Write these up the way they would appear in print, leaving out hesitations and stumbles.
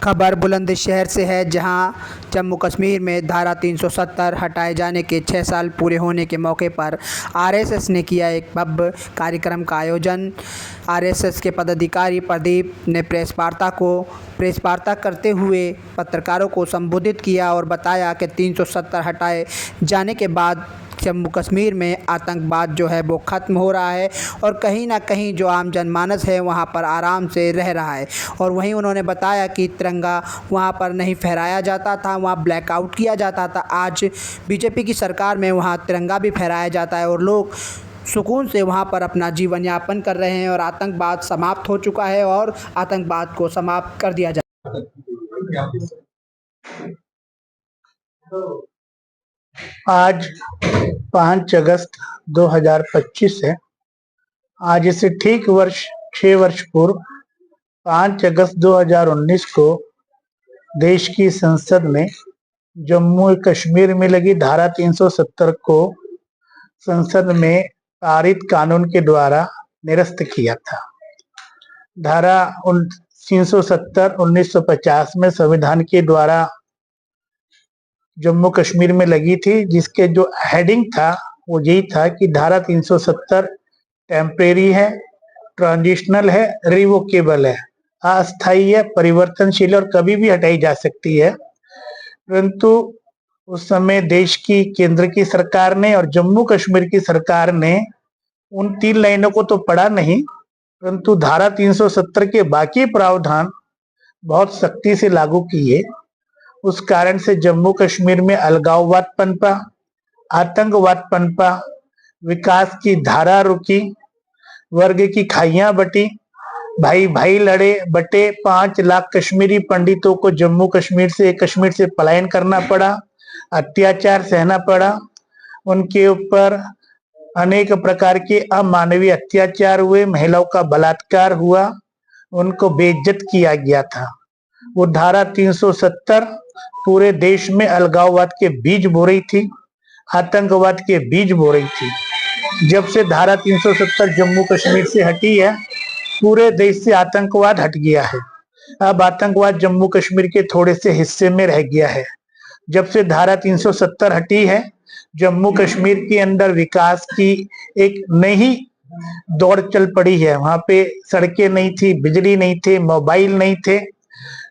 खबर बुलंदशहर से है, जहां जम्मू कश्मीर में धारा 370 हटाए जाने के 6 साल पूरे होने के मौके पर आरएसएस ने किया एक भव्य कार्यक्रम का आयोजन। आरएसएस के पदाधिकारी प्रदीप ने प्रेस वार्ता करते हुए पत्रकारों को संबोधित किया और बताया कि 370 हटाए जाने के बाद जम्मू कश्मीर में आतंकवाद जो है वो ख़त्म हो रहा है और कहीं ना कहीं जो आम जनमानस है वहाँ पर आराम से रह रहा है। और वहीं उन्होंने बताया कि तिरंगा वहाँ पर नहीं फहराया जाता था, वहाँ ब्लैकआउट किया जाता था। आज बीजेपी की सरकार में वहाँ तिरंगा भी फहराया जाता है और लोग सुकून से वहाँ पर अपना जीवन यापन कर रहे हैं और आतंकवाद समाप्त हो चुका है और आतंकवाद को समाप्त कर दिया जाए। आज 5 अगस्त 2025 है। आज से ठीक 6 वर्ष पूर्व 5 अगस्त 2019 को देश की संसद में जम्मू कश्मीर में लगी धारा 370 को संसद में पारित कानून के द्वारा निरस्त किया था। धारा 370 1950 में संविधान के द्वारा जम्मू कश्मीर में लगी थी, जिसके जो हेडिंग था वो यही था कि धारा 370 टेम्परेरी है, ट्रांजिशनल है, रिवोकेबल है, अस्थायी है, परिवर्तनशील और कभी भी हटाई जा सकती है। परंतु उस समय देश की केंद्र की सरकार ने और जम्मू कश्मीर की सरकार ने उन 3 लाइनों को तो पढ़ा नहीं, परंतु धारा 370 के बाकी प्रावधान बहुत सख्ती से लागू किए। उस कारण से जम्मू कश्मीर में अलगाववाद पनपा, आतंकवाद पनपा, विकास की धारा रुकी, वर्ग की खाइयां बटी, भाई भाई लड़े बटे। 5 लाख कश्मीरी पंडितों को जम्मू कश्मीर से पलायन करना पड़ा, अत्याचार सहना पड़ा, उनके ऊपर अनेक प्रकार के अमानवीय अत्याचार हुए, महिलाओं का बलात्कार हुआ, उनको बेइज्जत किया गया था। वो धारा 370 पूरे देश में अलगाववाद के बीज बो रही थी, आतंकवाद के बीज बो रही थी। जब से धारा 370 जम्मू कश्मीर से हटी है, पूरे देश से आतंकवाद हट गया है। अब आतंकवाद जम्मू कश्मीर के थोड़े से हिस्से में रह गया है। जब से धारा 370 हटी है, जम्मू कश्मीर के अंदर विकास की एक नई दौड़ चल पड़ी है। वहां पे सड़कें नहीं थी, बिजली नहीं थे, मोबाइल नहीं थे,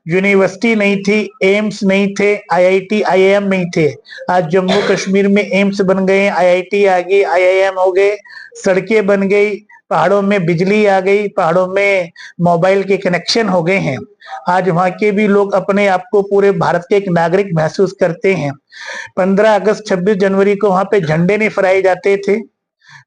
यूनिवर्सिटी नहीं थी, एम्स नहीं थे, आईआईटी आईआईएम नहीं थे। आज जम्मू कश्मीर में एम्स बन गए, आईआईटी आ गई, आईआईएम हो गए, सड़कें बन गई, पहाड़ों में बिजली आ गई, पहाड़ों में मोबाइल के कनेक्शन हो गए हैं। आज वहां के भी लोग अपने आप को पूरे भारत के एक नागरिक महसूस करते हैं। 15 अगस्त 26 जनवरी को वहां पे झंडे नहीं फहराए जाते थे,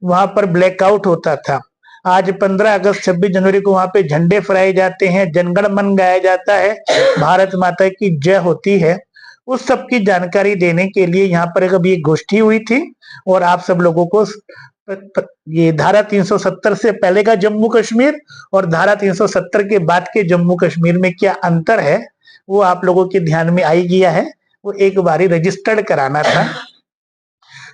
वहां पर ब्लैकआउट होता था। आज 15 अगस्त 26 जनवरी को वहां पे झंडे फहराए जाते हैं, जनगण मन गाया जाता है, भारत माता की जय होती है। उस सब की जानकारी देने के लिए यहाँ पर कभी एक गोष्ठी हुई थी और आप सब लोगों को ये धारा 370 से पहले का जम्मू कश्मीर और धारा 370 के बाद के जम्मू कश्मीर में क्या अंतर है वो आप लोगों के ध्यान में आई गया है। वो एक बारी रजिस्टर्ड कराना था।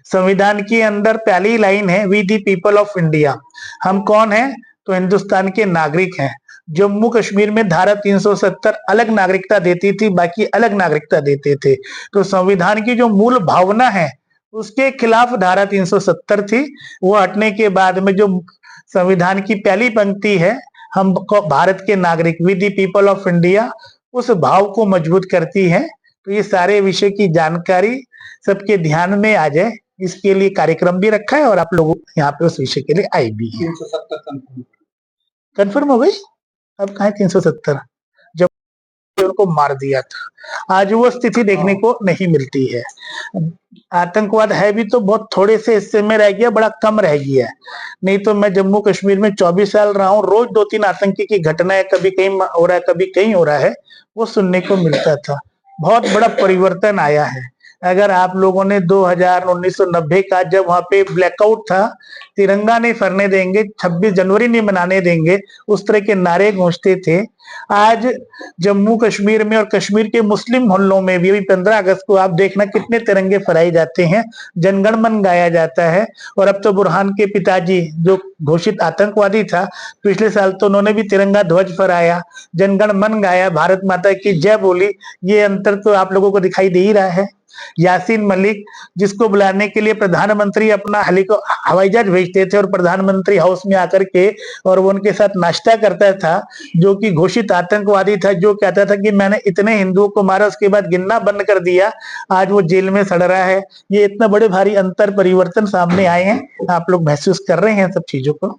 संविधान के अंदर पहली लाइन है, we the people of India. हम कौन हैं? तो हिंदुस्तान के नागरिक हैं। जम्मू कश्मीर में धारा 370 अलग नागरिकता देती थी, बाकी अलग नागरिकता देते थे। तो संविधान की जो मूल भावना है उसके खिलाफ धारा 370 थी। वो हटने के बाद में जो संविधान की पहली पंक्ति है, हम भारत के नागरिक, we the people of India, उस भाव को मजबूत करती है। तो ये सारे विषय की जानकारी सबके ध्यान में आ जाए, इसके लिए कार्यक्रम भी रखा है और आप लोग यहाँ पे उस विषय के लिए आए भी हैं। 370 कंफर्म हो गई। अब कहा 370 जब उनको मार दिया था, आज वो स्थिति देखने को नहीं मिलती है। आतंकवाद है भी तो बहुत थोड़े से हिस्से में रह गया, बड़ा कम रह गया है। नहीं तो मैं जम्मू कश्मीर में 24 साल रहा हूँ, रोज 2-3 आतंकी की घटनाएं कभी कहीं हो रहा है, कभी कहीं हो रहा है, वो सुनने को मिलता था। बहुत बड़ा परिवर्तन आया है। अगर आप लोगों ने 1990 का जब वहां पे ब्लैकआउट था, तिरंगा नहीं फहरने देंगे, 26 जनवरी नहीं मनाने देंगे, उस तरह के नारे गूंजते थे, आज जम्मू कश्मीर में और कश्मीर के मुस्लिम मोहल्लों में भी 15 अगस्त को आप देखना कितने तिरंगे फहराए जाते हैं, जनगण मन गाया जाता है। और अब तो बुरहान के पिताजी जो घोषित आतंकवादी था, पिछले साल तो उन्होंने भी तिरंगा ध्वज फहराया, जनगण मन गाया, भारत माता की जय बोली। ये अंतर तो आप लोगों को दिखाई दे ही रहा है। यासीन मलिक, जिसको बुलाने के लिए प्रधानमंत्री अपना हवाई जहाज भेजते थे और प्रधानमंत्री हाउस में आकर के और वो उनके साथ नाश्ता करता था, जो कि घोषित आतंकवादी था, जो कहता था कि मैंने इतने हिंदुओं को मारा, उसके बाद गिनना बंद कर दिया, आज वो जेल में सड़ रहा है। ये इतना बड़े भारी अंतर परिवर्तन सामने आए हैं, आप लोग महसूस कर रहे हैं सब चीजों को।